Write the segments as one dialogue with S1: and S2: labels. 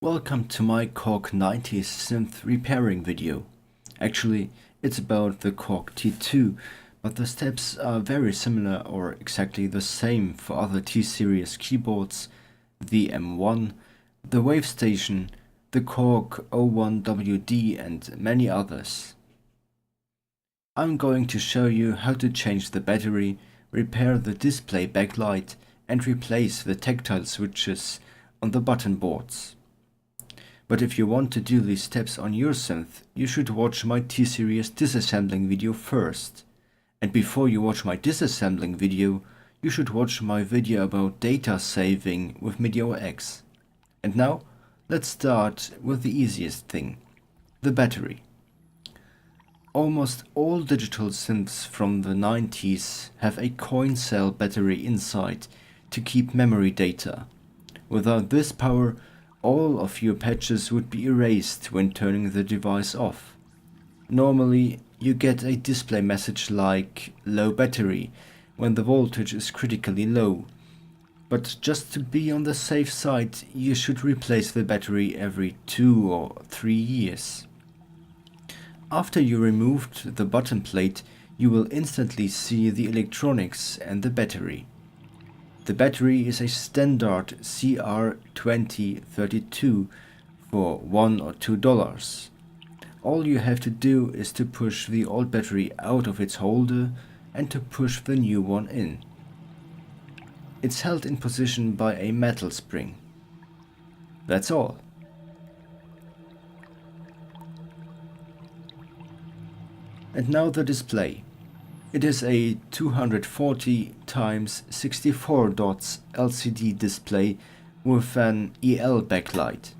S1: Welcome to my Korg 90s synth repairing video. Actually, it's about the Korg T2, but the steps are very similar or exactly the same for other T-series keyboards, the M1, the Wavestation, the Korg 01WD and many others. I'm going to show you how to change the battery, repair the display backlight and replace the tactile switches on the button boards. But if you want to do these steps on your synth, you should watch my T-series disassembling video first. And before you watch my disassembling video, you should watch my video about data saving with MIDI-OX. And now, let's start with the easiest thing, the battery. Almost all digital synths from the 90s have a coin cell battery inside to keep memory data. Without this power, all of your patches would be erased when turning the device off. Normally, you get a display message like low battery when the voltage is critically low. But just to be on the safe side, you should replace the battery every 2 or 3 years. After you removed the button plate, you will instantly see the electronics and the battery. The battery is a standard CR2032 for $1 or $2. All you have to do is to push the old battery out of its holder and to push the new one in. It's held in position by a metal spring. That's all. And now the display. It is a 240 x 64 dots LCD display with an EL backlight.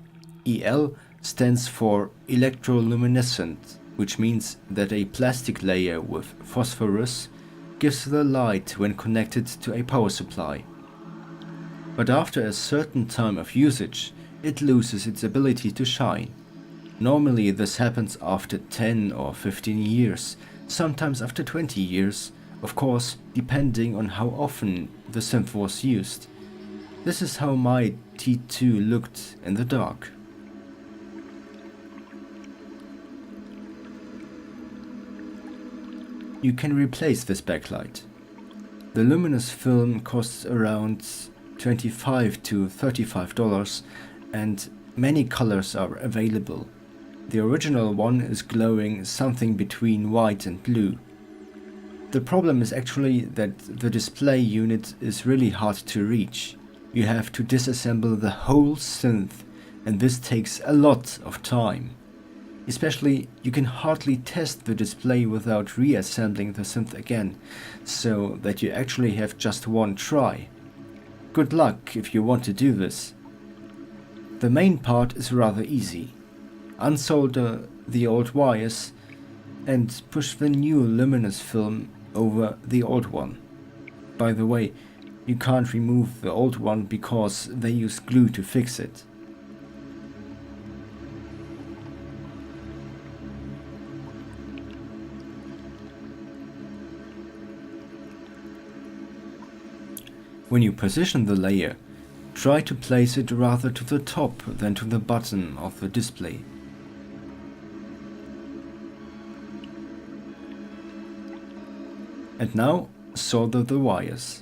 S1: EL stands for electroluminescent, which means that a plastic layer with phosphorus gives the light when connected to a power supply. But after a certain time of usage, it loses its ability to shine. Normally this happens after 10 or 15 years, sometimes after 20 years, of course depending on how often the synth was used. This is how my T2 looked in the dark. You can replace this backlight. The luminous film costs around $25 to $35 and many colors are available. The original one is glowing something between white and blue. The problem is actually that the display unit is really hard to reach. You have to disassemble the whole synth and this takes a lot of time. Especially, you can hardly test the display without reassembling the synth again, so that you actually have just one try. Good luck if you want to do this. The main part is rather easy. Unsolder the old wires and push the new luminous film over the old one. By the way, you can't remove the old one because they use glue to fix it. When you position the layer, try to place it rather to the top than to the bottom of the display. And now, solder the wires.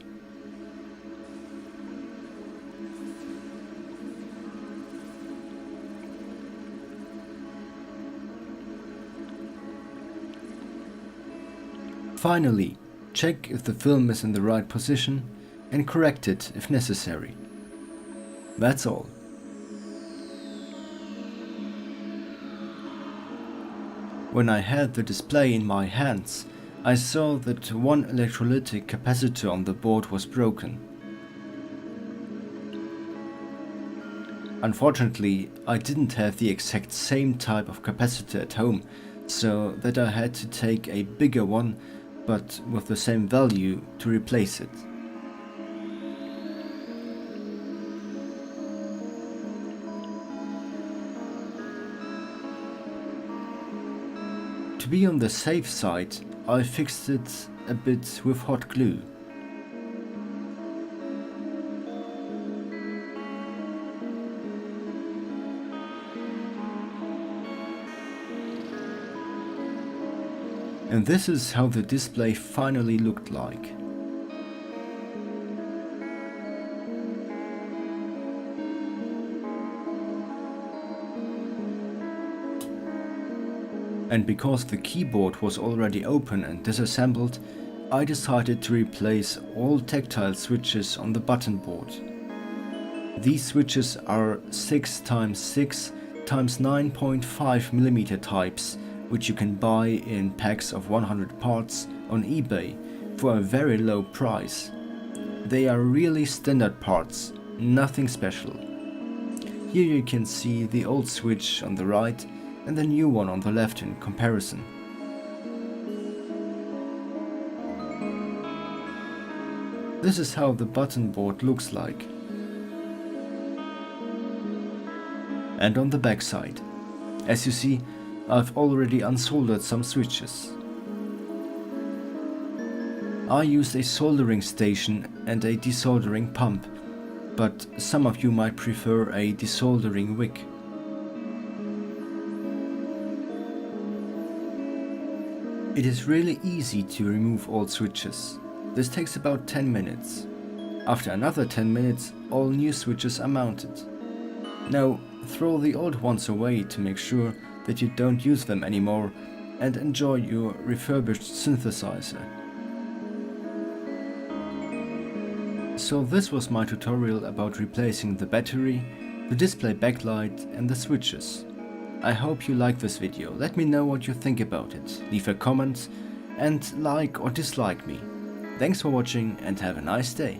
S1: Finally, check if the film is in the right position and correct it if necessary. That's all. When I had the display in my hands, I saw that one electrolytic capacitor on the board was broken. Unfortunately, I didn't have the exact same type of capacitor at home, so that I had to take a bigger one, but with the same value, to replace it. To be on the safe side, I fixed it a bit with hot glue. And this is how the display finally looked like. And because the keyboard was already open and disassembled, I decided to replace all tactile switches on the button board. These switches are 6x6 x 9.5mm types, which you can buy in packs of 100 parts on eBay for a very low price. They are really standard parts, nothing special. Here you can see the old switch on the right and the new one on the left in comparison. This is how the button board looks like. And on the back side, as you see, I've already unsoldered some switches. I used a soldering station and a desoldering pump, but some of you might prefer a desoldering wick. It is really easy to remove old switches. This takes about 10 minutes. After another 10 minutes, all new switches are mounted. Now, throw the old ones away to make sure that you don't use them anymore and enjoy your refurbished synthesizer. So this was my tutorial about replacing the battery, the display backlight and the switches. I hope you like this video. Let me know what you think about it. Leave a comment and like or dislike me. Thanks for watching and have a nice day.